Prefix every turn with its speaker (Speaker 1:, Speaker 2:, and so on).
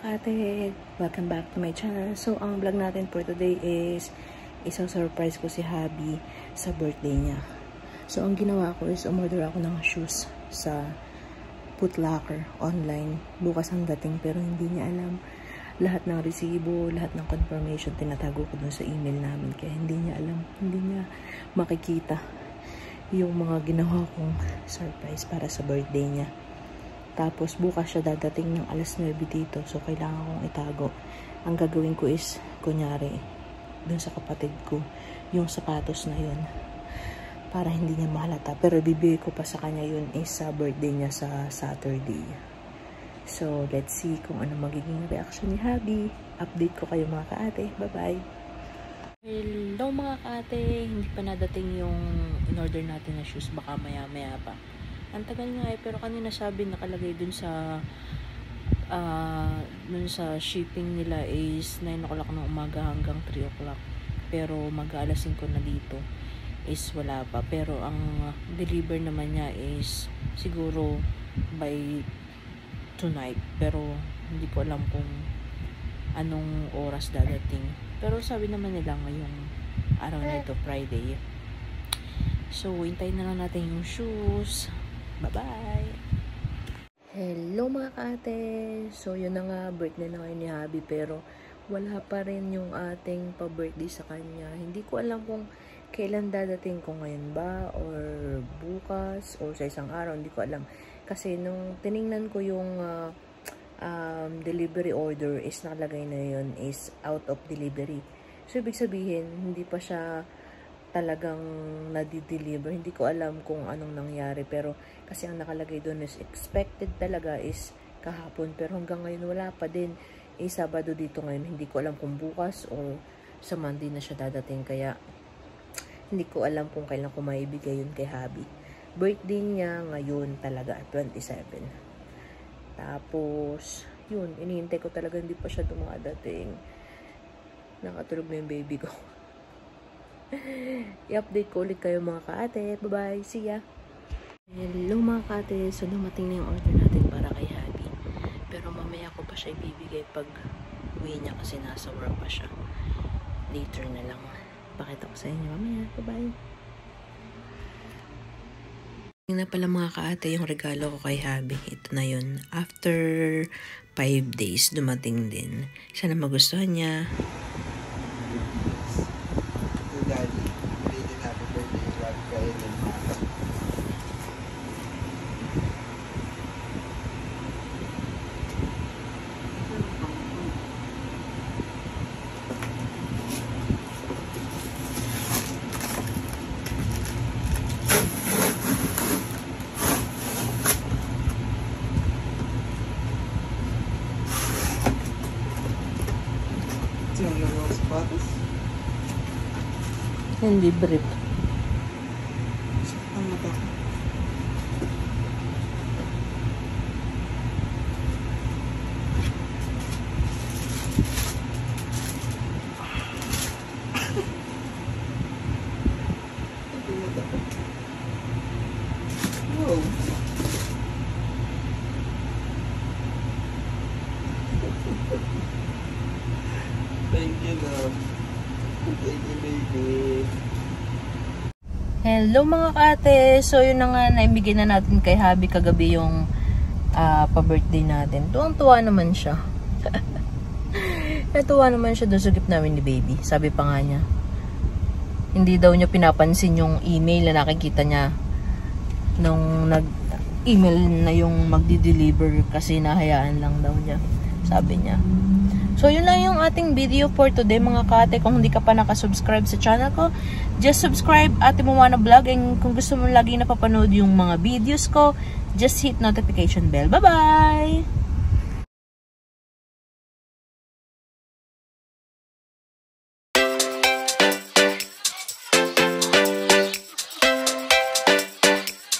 Speaker 1: ka-ate! Welcome back to my channel. So, ang vlog natin for today is isa-surprise ko si Habi sa birthday niya. So, ang ginawa ko is umorder ako ng shoes sa Foot Locker online. Bukas ang dating pero hindi niya alam. Lahat ng resibo, lahat ng confirmation, tinatago ko dun sa email namin. Kaya hindi niya alam, hindi niya makikita yung mga ginawa kong surprise para sa birthday niya. Tapos bukas siya dadating ng alas 9 dito. So kailangan kong itago. Ang gagawin ko is, kunyari, dun sa kapatid ko, yung sapatos na yun. Para hindi niya mahalata. Pero bibigay ko pa sa kanya yun is sa birthday niya sa Saturday. So let's see kung ano magiging reaction ni Habi. Update ko kayo mga ka-ate. Bye-bye! Hello mga ka-ate. Hindi pa nadating yung in-order natin na shoes. Baka maya-maya pa. Ang tagal nga pero kanina sabi nakalagay dun sa shipping nila is 9 o'clock ng umaga hanggang 3 o'clock. Pero mag-alas 5 na dito is wala pa. Pero ang deliver naman niya is siguro by tonight. Pero hindi ko alam kung anong oras dadating. Pero sabi naman nila ngayong araw na ito, Friday. So, hintayin na lang natin yung shoes. Bye-bye! Hello mga ka-ate! So, yun na nga, birthday na ngayon ni Habi, pero wala pa rin yung ating pa-birthday sa kanya. Hindi ko alam kung kailan dadating ko ngayon ba, or bukas, or sa isang araw, hindi ko alam. Kasi nung tiningnan ko yung delivery order is nakalagay na yun is out of delivery. So, ibig sabihin, hindi pa siya talagang nadi-deliver. Hindi ko alam kung anong nangyari. Pero kasi ang nakalagay doon is expected talaga is kahapon. Pero hanggang ngayon wala pa din. Sabado dito ngayon. Hindi ko alam kung bukas o sa Monday na siya dadating. Kaya hindi ko alam kung kailan ko maibigay yun kay Habi. Birthday niya ngayon talaga, 27. Tapos, yun. Inihintay ko talaga hindi pa siya dumadating. Nakatulog na yung baby ko. I-update ko ulit kayo mga ka-ate. Bye-bye. See ya. Hello mga ka-ate. So, dumating na yung order natin para kay Habi. Pero mamaya ko pa siya ibibigay pag uwi niya kasi nasa work pa siya. Later na lang. Pakita ko sa inyo mamaya. Bye-bye. Tingnan na pala mga ka-ate yung regalo ko kay Habi. Ito na yun. After 5 days, dumating din. Sana magustuhan niya. Hindi brief.
Speaker 2: Ano ba? Wow. Thank you, love. Thank you, baby.
Speaker 1: Hello mga ka-ate. So yun na nga, naibigay na natin kay Habi kagabi yung pa-birthday natin. Tuwang-tuwa naman siya. Natuwa naman siya doon sa gift namin ni baby. Sabi pa nga niya, hindi daw niya pinapansin yung email na nakikita niya nung nag-email na yung magdi-deliver kasi nahayaan lang daw niya. Sabi niya. So, yun lang yung ating video for today mga ka-ate. Kung hindi ka pa nakasubscribe sa channel ko, just subscribe Ate Moana Vlog. And kung gusto mo lagi napapanood yung mga videos ko, just hit notification bell. Bye-bye!